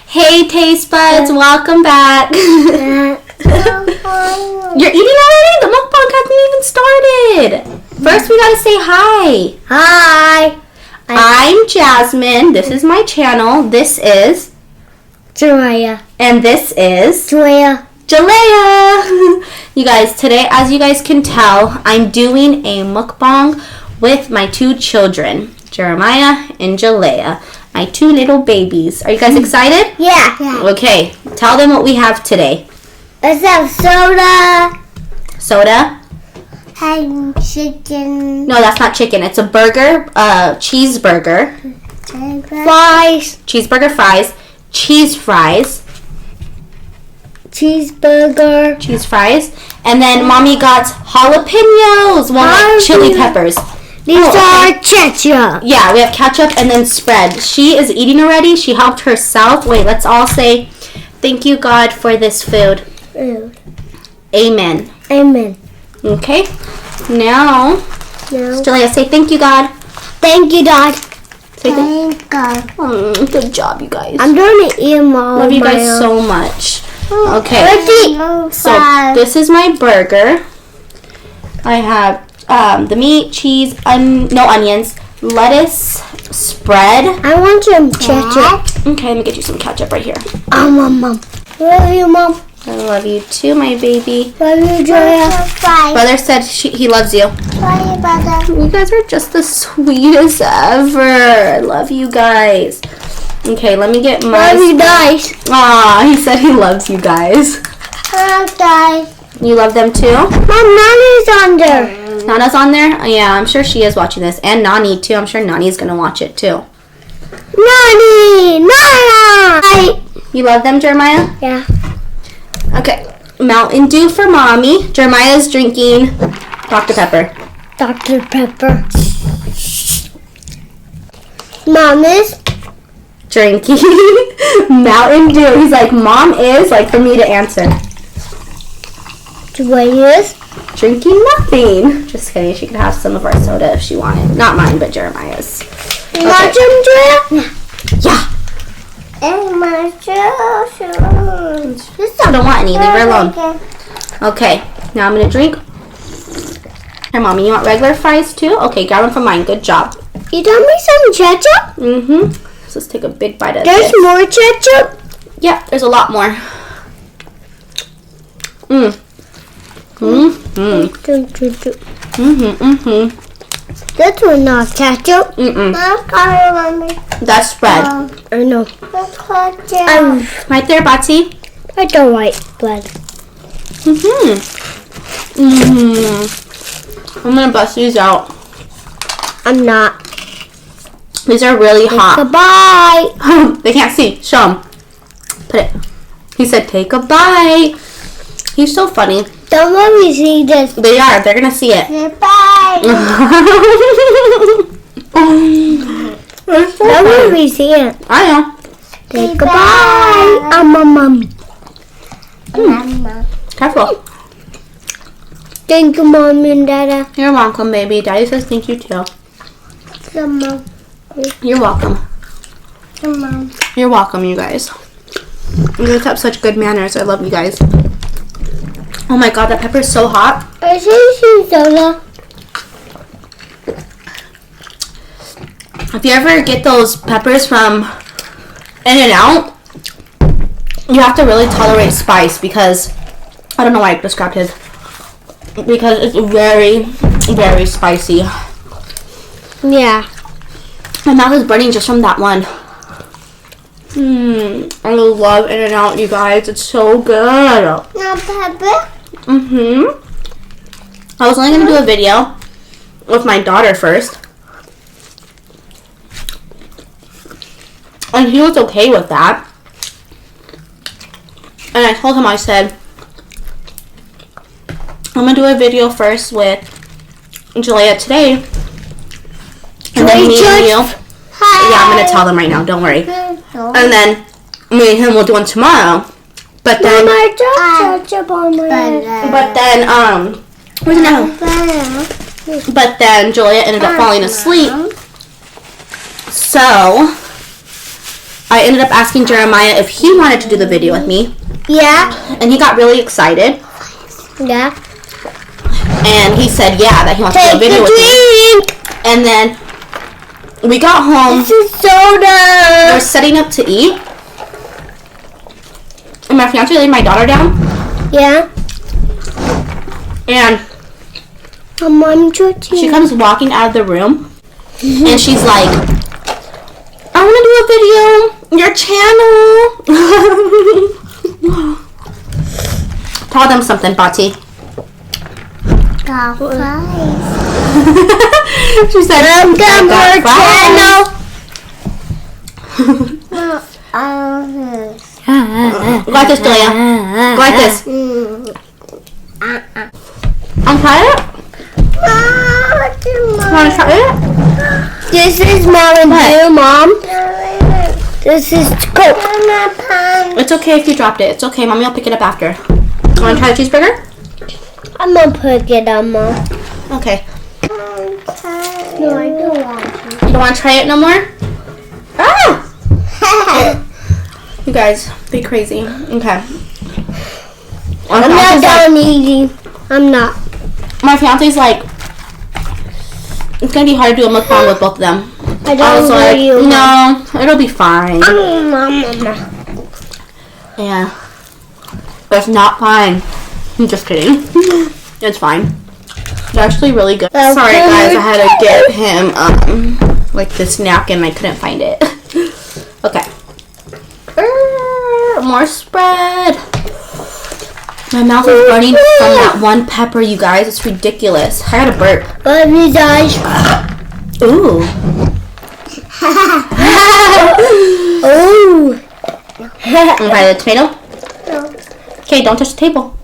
Hey taste buds, welcome back. You're eating already? The mukbang hasn't even started. First we gotta say hi. Hi. I'm Jasmine. This is my channel. This is Jalea. And this is Jalea. You guys, today, as you guys can tell, I'm doing a mukbang with my two children, Jeremiah and Jalea, my two little babies. Are you guys excited? Yeah. Okay, tell them what we have today. Let's have soda. Soda? And chicken. No, that's not chicken. It's a burger, cheeseburger. Fries. Cheeseburger fries. Cheese fries. Cheeseburger. Cheese fries. And then Mommy got jalapenos. Well, like chili peppers. These are ketchup. Yeah, we have ketchup and then spread. She is eating already. She helped herself. Wait, let's all say, thank you, God, for this food. Amen. Amen. Okay. Now, Jalea, say thank you, God. Thank you, God. Say Thank God. Good job, you guys. I'm going to eat them all. Love you guys so much. Okay. Let's eat. So this is my burger. I have the meat, cheese, no onions, lettuce, spread. I want some ketchup. Okay, let me get you some ketchup right here. Mom. Love you, Mom. I love you too, my baby. Love you, Julia. Brother said he loves you. Bye, brother. You guys are just the sweetest ever. I love you guys. Okay, let me get my... Love you guys. Aw, he said he loves you guys. Love guys. You love them too? Mom, Nani's on there. Nana's on there? Yeah, I'm sure she is watching this. And Nani too. I'm sure Nani's going to watch it too. Nani! Nana! You love them, Jeremiah? Yeah. Okay. Mountain Dew for Mommy. Jeremiah's drinking Dr. Pepper. Dr. Pepper. Mom is drinking Mountain Dew. He's like, Mom is, like, for me to answer. Julia is drinking nothing. Just kidding. She could have some of our soda if she wanted. Not mine, but Jeremiah's. Okay. Want some, Julia? Yeah. And my I don't want any. Leave her alone. Okay. Now I'm going to drink. Here, Mommy, you want regular fries too? Okay, grab one from mine. Good job. You got me some ketchup? Mm-hmm. So let's take a big bite of There's this. more ketchup? Yeah, there's a lot more. This one not ketchup. That's spread. I know. Right there, Batsy. I don't like bread. I'm gonna bust these out. I'm not. These are really hot. Goodbye. They can't see. Show them. Put it. He said, take a bite. He's so funny. Don't let me see this. They are. They're gonna see it. Goodbye. Don't let me see it. I know. Say goodbye. Mom. Careful. Thank you, Mom and Dada. You're welcome, baby. Daddy says thank you too. Mom. You're welcome. Mom. You're welcome, you guys. You guys have such good manners. I love you guys. Oh my God, that pepper is so hot. I see soda. If you ever get those peppers from innout, you have to really tolerate spice because I don't know why I described his. Because it's very, very spicy. Yeah. My mouth is burning just from that one. I love innout, you guys. It's so good. No pepper? I was only going to do a video with my daughter first. And he was okay with that. And I told him, I said, I'm going to do a video first with Jalea today. And then me and you. Hi. Yeah, I'm going to tell them right now. Don't worry. And then me and him will do one tomorrow. But then... Where's it now? But then Julia ended up falling asleep. So I ended up asking Jeremiah if he wanted to do the video with me. Yeah. And he got really excited. Yeah. And he said, yeah, that he wants to do a video with me. And then we got home. This is soda. We're setting up to eat. And my fiance laid my daughter down. Yeah. And she comes walking out of the room. And she's like, I want to do a video. Your channel. Tell them something, Bati. She said, welcome to our channel. Go like this, Julia. Go like this. Untry it? Want to try it? This is Mountain Dew, Mom. This is Coke. It's okay if you dropped it. It's okay. Mommy will pick it up after. Want to try the cheeseburger? I'm gonna pick it up, Mom. Okay. No, I don't want to. You don't want to try it no more? Ah! You guys, be crazy. Okay. I'm not done eating. I'm not. My fiance's like, it's gonna be hard to do a mukbang with both of them. I don't like, you. no, it'll be fine. Mama. Yeah. But it's not fine. I'm just kidding. It's fine. They're actually really good. Sorry guys, I had to get him like this napkin. I couldn't find it. Okay. More spread. My mouth is burning from that one pepper, you guys. It's ridiculous. I gotta burp. Love you guys. Ooh. Ooh. Okay, the tomato. No. Okay, don't touch the table.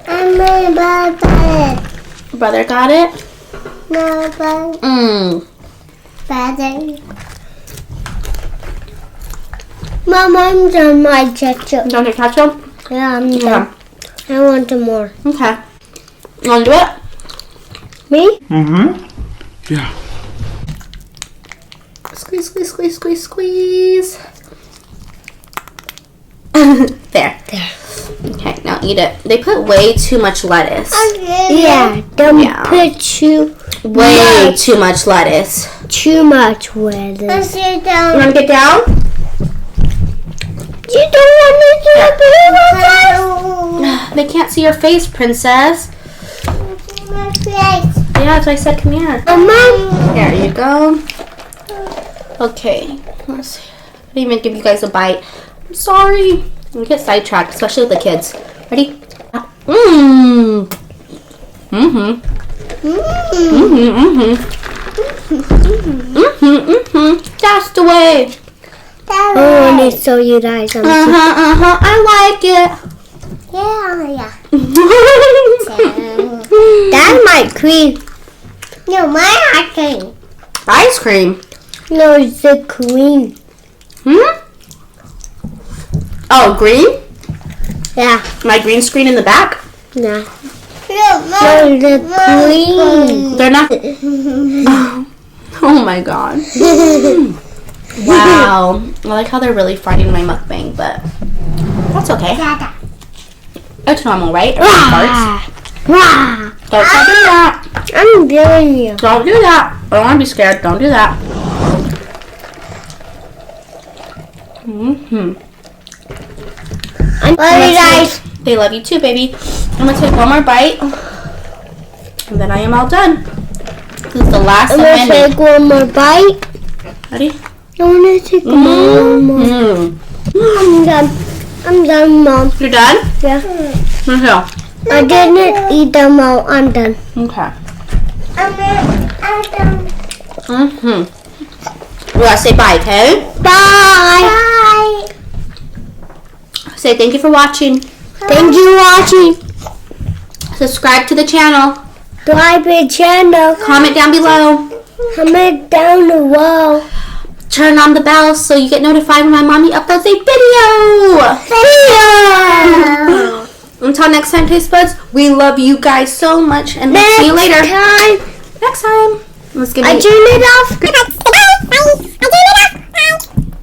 My brother. Brother got it? No, brother. Brother. Mom, I'm done my ketchup. You don't take ketchup? Yeah, I'm done. I want some more. Okay. You want to do it? Me? Yeah. Squeeze, squeeze, squeeze, squeeze, squeeze. There. Okay, now eat it. They put way too much lettuce. Yeah, don't Yeah. put Way too much lettuce. too much lettuce. You want to get down? You don't want to do a They can't see your face, princess. Yeah, that's why I said come here. Mama. Here you go. Okay. Let's see. I didn't even give you guys a bite. I'm sorry. We get sidetracked, especially with the kids. Ready? Mmm. Mm-hmm. Mm-hmm. Mm-hmm. Mm-hmm. That's the way. Oh, I need to show you guys something. I like it. Yeah. That's my cream. No, my ice cream. Ice cream. No, it's the cream. Oh, green? Yeah. My green screen in the back? No. No, the cream. They're not. Oh my god. Wow. I like how they're really fighting my mukbang, but that's okay. It's normal, right? Don't do that. I'm doing you. Don't do that. I don't want to be scared. Don't do that. Love you guys. They love you too, baby. I'm going to take one more bite. And then I am all done. This is the last I'm going to take one more bite. Ready? I want to take one more. I'm done. I'm done, Mom. You're done? Yeah. Okay. I didn't eat them all. I'm done. Okay. I'm done. We gotta say bye, okay? Bye. Bye. Say thank you for watching. Thank you for watching. Subscribe to the channel. Subscribe to the channel. Comment down below. Comment down below. Turn on the bell so you get notified when my mommy uploads a video. Until next time, taste buds, we love you guys so much, and we'll see you later. Next time. Let's get I turn it off. I turn it off. Bye.